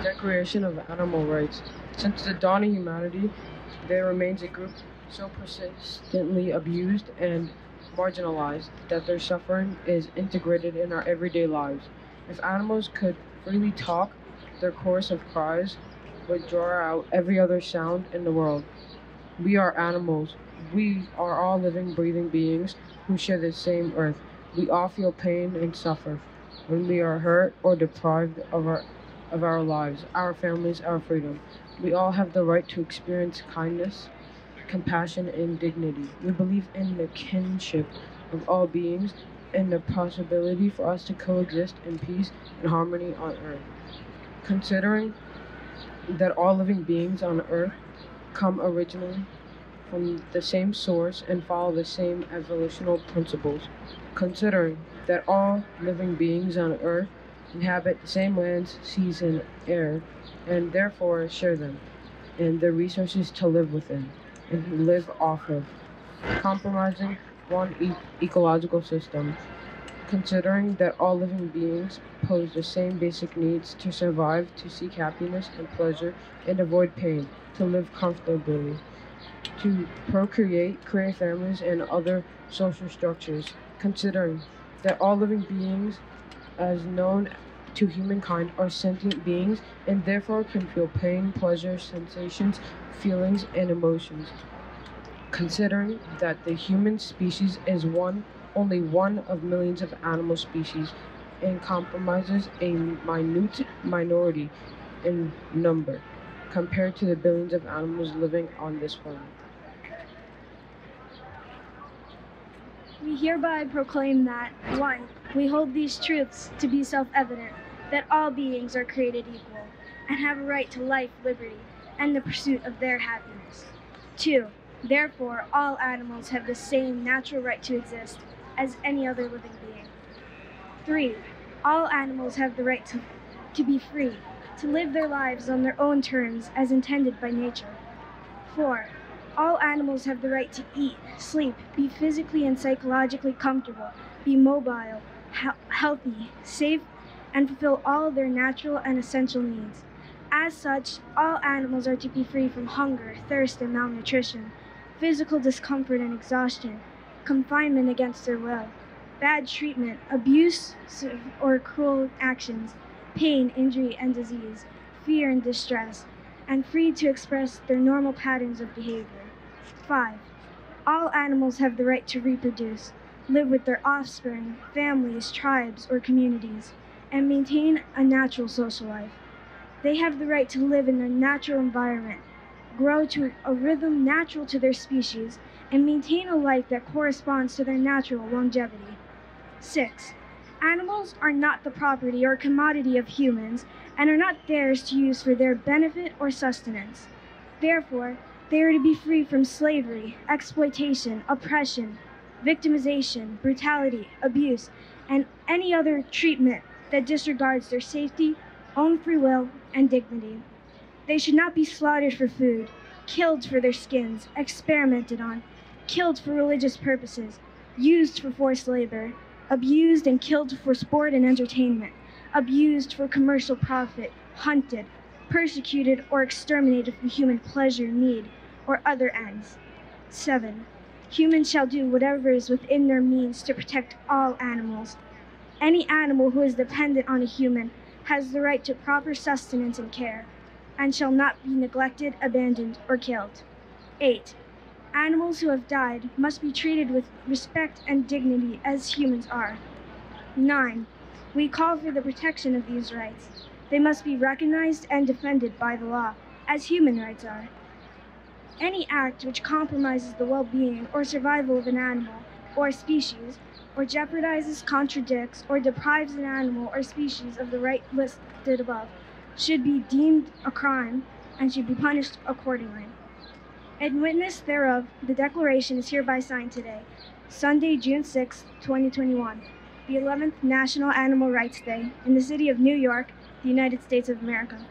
Declaration of Animal Rights. Since the dawn of humanity, there remains a group so persistently abused and marginalized that their suffering is integrated in our everyday lives. If animals could freely talk, their chorus of cries would draw out every other sound in the world. We are animals. We are all living, breathing beings who share the same earth. We all feel pain and suffer when we are hurt or deprived of our lives, our families, our freedom. We all have the right to experience kindness, compassion, and dignity. We believe in the kinship of all beings and the possibility for us to coexist in peace and harmony on earth. Considering that all living beings on earth come originally from the same source and follow the same evolutional principles. Considering that all living beings on earth inhabit the same lands, seas, and air, and therefore share them and the resources to live within and live off of, compromising one ecological system. Considering that all living beings pose the same basic needs to survive, to seek happiness and pleasure, and avoid pain, to live comfortably, to procreate, create families, and other social structures. Considering that all living beings, as known to humankind, are sentient beings and therefore can feel pain, pleasure, sensations, feelings, and emotions. Considering that the human species is only one of millions of animal species and compromises a minute minority in number compared to the billions of animals living on this planet. We hereby proclaim that 1. We hold these truths to be self-evident, that all beings are created equal and have a right to life, liberty, and the pursuit of their happiness. 2. Therefore, all animals have the same natural right to exist as any other living being. 3. All animals have the right to be free, to live their lives on their own terms as intended by nature. 4. All animals have the right to eat, sleep, be physically and psychologically comfortable, be mobile, healthy, safe, and fulfill all their natural and essential needs. As such, all animals are to be free from hunger, thirst, and malnutrition, physical discomfort and exhaustion, confinement against their will, bad treatment, abuse or cruel actions, pain, injury, and disease, fear and distress, and free to express their normal patterns of behavior. 5. All animals have the right to reproduce, live with their offspring, families, tribes, or communities, and maintain a natural social life. They have the right to live in their natural environment, grow to a rhythm natural to their species, and maintain a life that corresponds to their natural longevity. 6. Animals are not the property or commodity of humans and are not theirs to use for their benefit or sustenance. Therefore, they are to be free from slavery, exploitation, oppression, victimization, brutality, abuse, and any other treatment that disregards their safety, own free will, and dignity. They should not be slaughtered for food, killed for their skins, experimented on, killed for religious purposes, used for forced labor, abused and killed for sport and entertainment, abused for commercial profit, hunted, persecuted, or exterminated for human pleasure, need, or other ends. 7. Humans shall do whatever is within their means to protect all animals. Any animal who is dependent on a human has the right to proper sustenance and care, and shall not be neglected, abandoned, or killed. 8. Animals who have died must be treated with respect and dignity as humans are. 9. We call for the protection of these rights. They must be recognized and defended by the law, as human rights are. Any act which compromises the well-being or survival of an animal or species, or jeopardizes, contradicts, or deprives an animal or species of the right listed above, should be deemed a crime and should be punished accordingly. In witness thereof, the Declaration is hereby signed today, Sunday, June 6, 2021, the 11th National Animal Rights Day, in the city of New York, the United States of America.